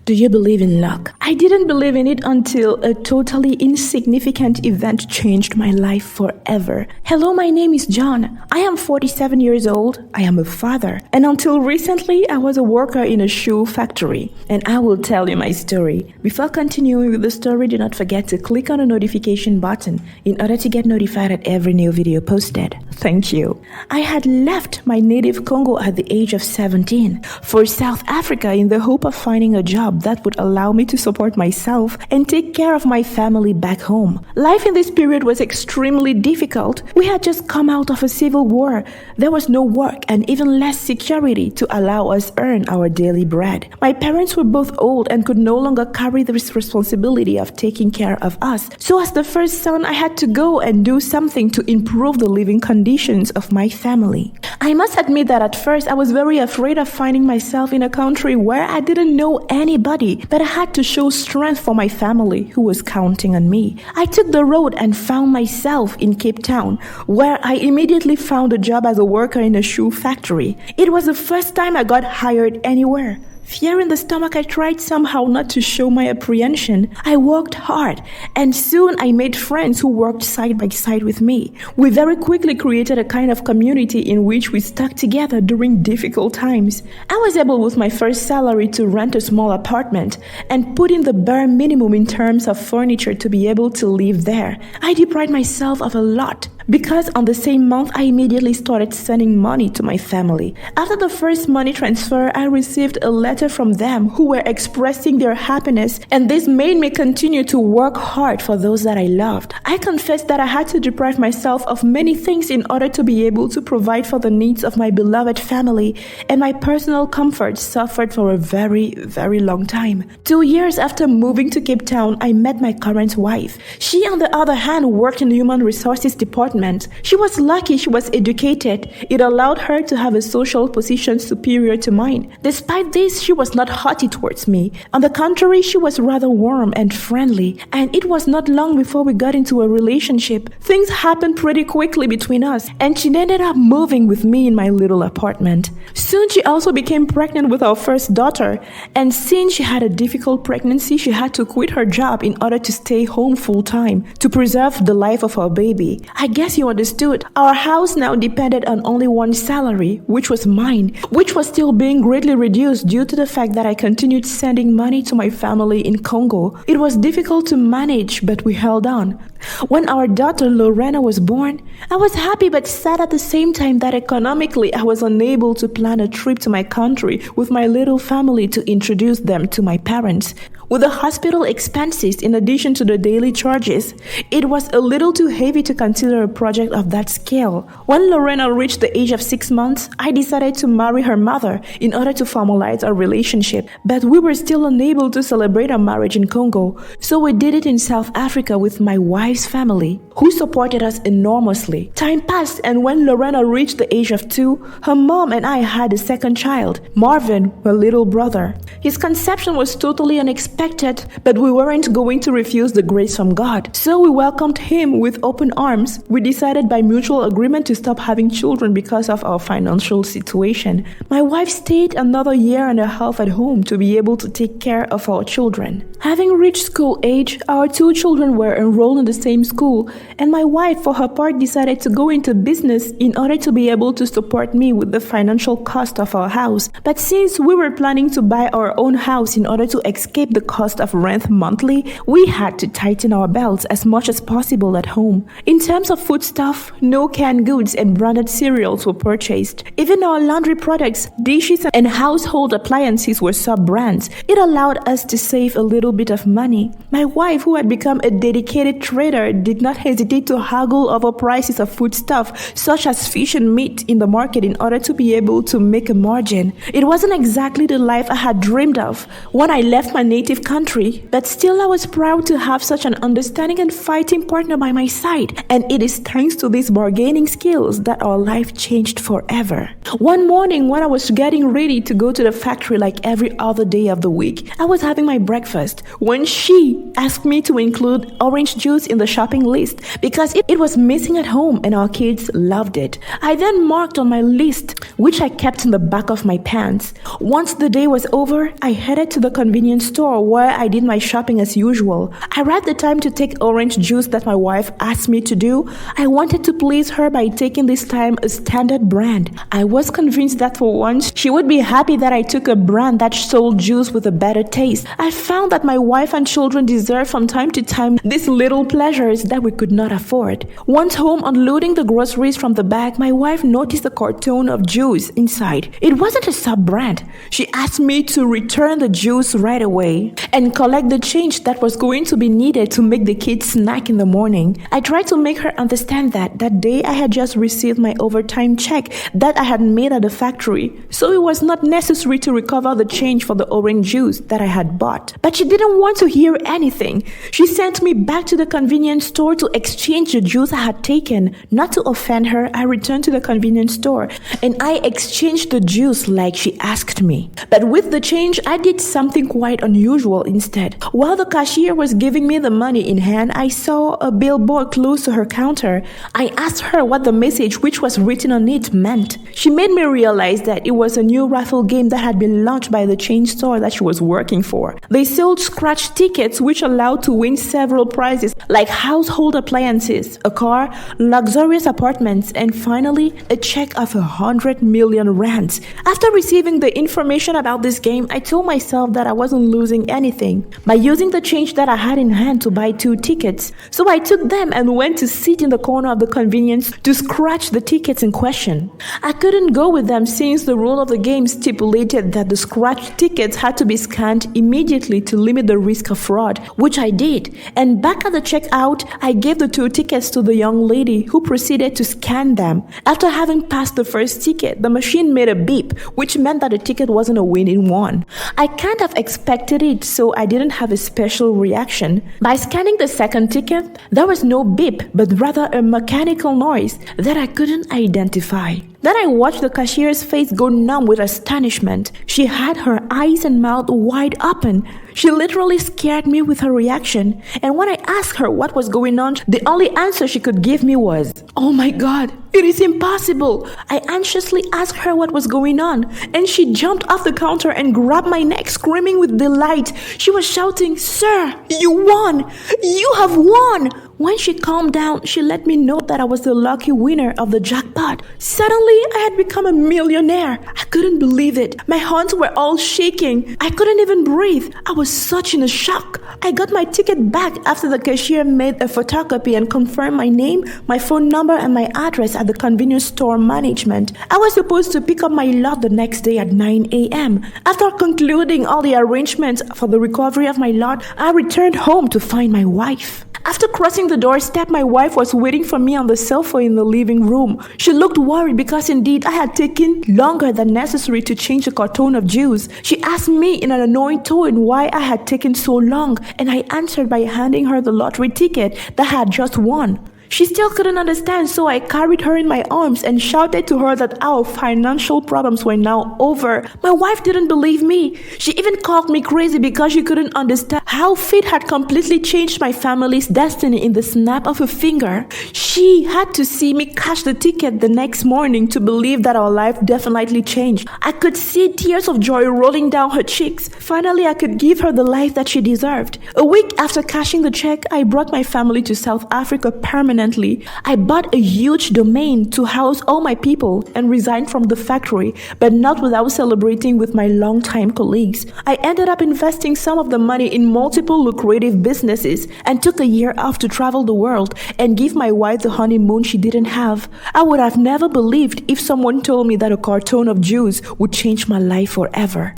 Do you believe in luck? I didn't believe in it until a totally insignificant event changed my life forever. Hello, my name is John. I am 47 years old. I am a father. And until recently, I was a worker in a shoe factory. And I will tell you my story. Before continuing with the story, do not forget to click on the notification button in order to get notified at every new video posted. Thank you. I had left my native Congo at the age of 17 for South Africa in the hope of finding a job that would allow me to support myself and take care of my family back home. Life in this period was extremely difficult. We had just come out of a civil war. There was no work and even less security to allow us earn our daily bread. My parents were both old and could no longer carry this responsibility of taking care of us. So as the first son, I had to go and do something to improve the living conditions of my family. I must admit that at first I was very afraid of finding myself in a country where I didn't know anybody, but I had to show strength for my family who was counting on me. I took the road and found myself in Cape Town, where I immediately found a job as a worker in a shoe factory. It was the first time I got hired anywhere. Fear in the stomach, I tried somehow not to show my apprehension. I worked hard, and soon I made friends who worked side by side with me. We very quickly created a kind of community in which we stuck together during difficult times. I was able with my first salary to rent a small apartment and put in the bare minimum in terms of furniture to be able to live there. I deprived myself of a lot, because on the same month, I immediately started sending money to my family. After the first money transfer, I received a letter from them who were expressing their happiness, and this made me continue to work hard for those that I loved. I confessed that I had to deprive myself of many things in order to be able to provide for the needs of my beloved family, and my personal comfort suffered for a very, very long time. 2 years after moving to Cape Town, I met my current wife. She, on the other hand, worked in the human resources department. She was lucky she was educated. It allowed her to have a social position superior to mine. Despite this, she was not haughty towards me. On the contrary, she was rather warm and friendly, and it was not long before we got into a relationship. Things happened pretty quickly between us, and she ended up moving with me in my little apartment. Soon, she also became pregnant with our first daughter, and since she had a difficult pregnancy, she had to quit her job in order to stay home full-time to preserve the life of our baby. I guess you understood. Our house now depended on only one salary, which was mine, which was still being greatly reduced due to the fact that I continued sending money to my family in Congo. It was difficult to manage, but we held on. When our daughter Lorena was born, I was happy but sad at the same time that economically I was unable to plan a trip to my country with my little family to introduce them to my parents. With the hospital expenses in addition to the daily charges, it was a little too heavy to consider a project of that scale. When Lorena reached the age of 6 months, I decided to marry her mother in order to formalize our relationship, but we were still unable to celebrate our marriage in Congo, so we did it in South Africa with my wife's family, who supported us enormously. Time passed, and when Lorena reached the age of 2, her mom and I had a second child, Marvin, her little brother. His conception was totally unexpected, but we weren't going to refuse the grace from God. So we welcomed him with open arms. We decided by mutual agreement to stop having children because of our financial situation. My wife stayed another year and a half at home to be able to take care of our children. Having reached school age, our 2 children were enrolled in the same school, and my wife, for her part, decided to go into business in order to be able to support me with the financial cost of our house. But since we were planning to buy our own house in order to escape the cost of rent monthly, we had to tighten our belts as much as possible at home. In terms of foodstuff, no canned goods and branded cereals were purchased. Even our laundry products, dishes, and household appliances were sub-brands. It allowed us to save a little bit of money. My wife, who had become a dedicated trader, did not hesitate to haggle over prices of foodstuff such as fish and meat in the market in order to be able to make a margin. It wasn't exactly the life I had dreamed of. When I left my native competitive country, but still I was proud to have such an understanding and fighting partner by my side. And it is thanks to these bargaining skills that our life changed forever. One morning when I was getting ready to go to the factory like every other day of the week, I was having my breakfast when she asked me to include orange juice in the shopping list because it was missing at home and our kids loved it. I then marked on my list, which I kept in the back of my pants. Once the day was over, I headed to the convenience store where I did my shopping as usual. I arrived the time to take orange juice that my wife asked me to do. I wanted to please her by taking this time a standard brand. I was convinced that for once, she would be happy that I took a brand that sold juice with a better taste. I found that my wife and children deserve from time to time these little pleasures that we could not afford. Once home, unloading the groceries from the bag, my wife noticed a carton of juice inside. It wasn't a sub-brand. She asked me to return the juice right away and collect the change that was going to be needed to make the kids snack in the morning. I tried to make her understand that day I had just received my overtime check that I had made at the factory, so it was not necessary to recover the change for the orange juice that I had bought. But she didn't want to hear anything. She sent me back to the convenience store to exchange the juice I had taken. Not to offend her, I returned to the convenience store and I exchanged the juice like she asked me. But with the change, I did something quite unusual instead. While the cashier was giving me the money in hand, I saw a billboard close to her counter. I asked her what the message which was written on it meant. She made me realize that it was a new raffle game that had been launched by the chain store that she was working for. They sold scratch tickets which allowed to win several prizes like household appliances, a car, luxurious apartments, and finally a check of 100 million rands. After receiving the information about this game, I told myself that I wasn't losing anything by using the change that I had in hand to buy 2 tickets. So I took them and went to sit in the corner of the convenience to scratch the tickets in question. I couldn't go with them since the rule of the game stipulated that the scratch tickets had to be scanned immediately to limit the risk of fraud, which I did. And back at the checkout, I gave the 2 tickets to the young lady who proceeded to scan them. After having passed the first ticket, the machine made a beep, which meant that the ticket wasn't a winning one. I kind of expected it, so I didn't have a special reaction. By scanning the second ticket, there was no beep, but rather a mechanical noise that I couldn't identify. Then I watched the cashier's face go numb with astonishment. She had her eyes and mouth wide open. She literally scared me with her reaction. And when I asked her what was going on, the only answer she could give me was, "Oh my God, it is impossible." I anxiously asked her what was going on, and she jumped off the counter and grabbed my neck, screaming with delight. She was shouting, "Sir, you won! You have won!" When she calmed down, she let me know that I was the lucky winner of the jackpot. Suddenly, I had become a millionaire. I couldn't believe it. My hands were all shaking. I couldn't even breathe. I was such in a shock. I got my ticket back after the cashier made a photocopy and confirmed my name, my phone number, and my address at the convenience store management. I was supposed to pick up my lot the next day at 9 a.m. After concluding all the arrangements for the recovery of my lot, I returned home to find my wife. After crossing the doorstep, my wife was waiting for me on the sofa in the living room. She looked worried because indeed I had taken longer than necessary to change a carton of juice. She asked me in an annoying tone why I had taken so long, and I answered by handing her the lottery ticket that I had just won. She still couldn't understand, so I carried her in my arms and shouted to her that our financial problems were now over. My wife didn't believe me. She even called me crazy because she couldn't understand how fate had completely changed my family's destiny in the snap of a finger. She had to see me cash the ticket the next morning to believe that our life definitely changed. I could see tears of joy rolling down her cheeks. Finally, I could give her the life that she deserved. A week after cashing the check, I brought my family to South Africa permanently. I bought a huge domain to house all my people and resigned from the factory, but not without celebrating with my longtime colleagues. I ended up investing some of the money in multiple lucrative businesses and took a year off to travel the world and give my wife the honeymoon she didn't have. I would have never believed if someone told me that a carton of juice would change my life forever.